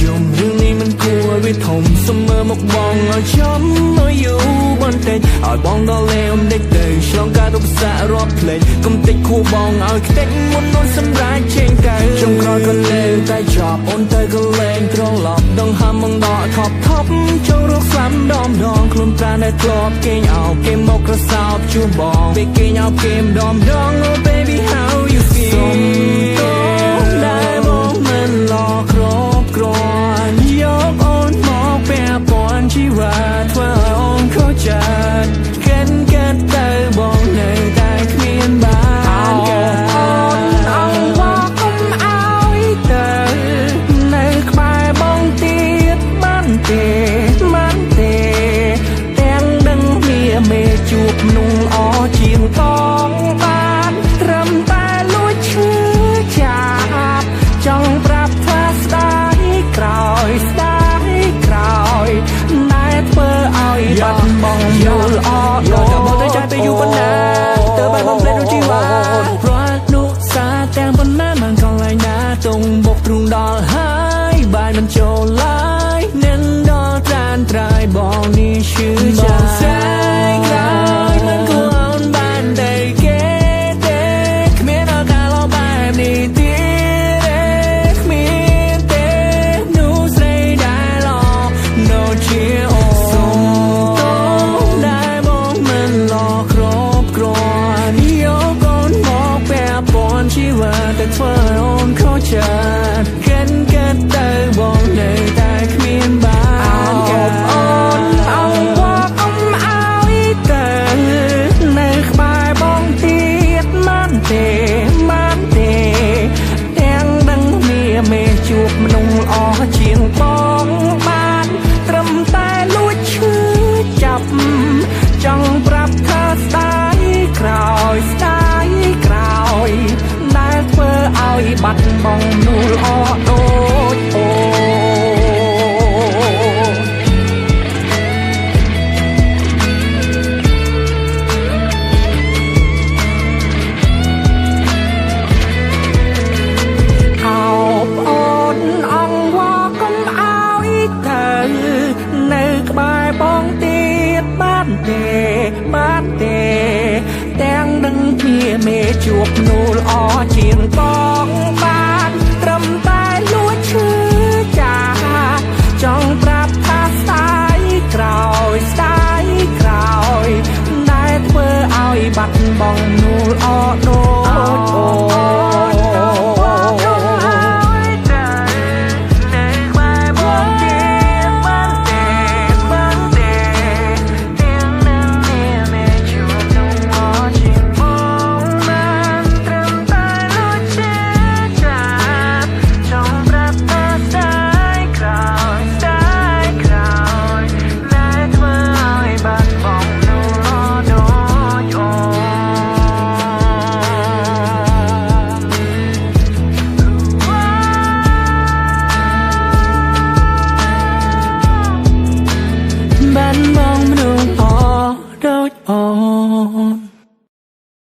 យំរឿងនេះមិនគួរវាធំเสมอមកបងឲ្យចំឲ្យយូរបន្តិចឲ្យបងដល់លេងដេកទៅឆ្លងកាត់ឧបសគ្គរាប់ផ្លេចកុំតិចខួរបងឲ្យខ្ទេចមុននោះសម្រាប់ជេងកៅចុងក្រោយក៏លេងតែចប់អូនទៅក៏លេងត្រឡប់ដងហាំមកដកថប់ចូលរកស្លាប់ដងខ្លួនប្រាណដែលធ្លាប់គេងអោបគេមកក្រសោបជួបបងពេលគេងអោបគេម្ដងOh baby how you feel សុំតោដែលបងមិនឡោគ្របគ្រាន់យកអូនមកពាក់ព័ន្ធជីវិតធ្វើឲ្យអូនខូចចិត្តកិនទៅបងនៅតែគ្មានបានកើតអូនអង្វរកុំឲ្យទៅនៅក្បែរបងទៀតបានទេទាំងដឹងវាមេជួបមនុស្សល្អជាងបងបានត្រឹមតែលួចឈឺចាប់ចង់ប្រាប់ថាស្ដាយក្រោយណែធ្វើឲ្យបាត់បង់យល់អត់ដល់មកទៅចាស់ទៅយូរប៉ុណ្ណាទៅបែបបំភ្លេចជីវ៉ាព្រោះនោះសាទាំងប៉ុណ្ណាមិនកន្លែងណាតុងបុកទ្រូងដល់ហើយបាយមិនចូលឡើយនឹងដល់ត្រានត្រាយបងនេះឈឺចាស់ស្រីក្រោយមិនគួរអូនបានតែគេទេគ្មានឱកាសឡោបែបនេះទៀតទេគ្មានទេនោះស្រីដែលឡោនៅជាអូសុំតោដែលបងមិនឡោគ្របគ្រាន់យកអូនមកពាក់ព័ន្ធជីវិតតែធ្វើឲ្យអូនខូចចិត្តកិនទៅបងនៅតែគ្មានបានកើតអូនអង្វរកុំឲ្យទៅនៅក្បែរបងទៀតបានទេទាំងដឹងវាមេជួបមនុស្សល្អជាងបងបានត្រឹមតែលួចឈឺចាប់ចង់ប្រាប់ថាស្ដាយក្រោយដែលធ្វើឲ្យបាត់បង់មនុស្សល្អដូចអូបងទៀតបានទេទាំងដឹងជាមេជួបមនុស្សល្អជាងប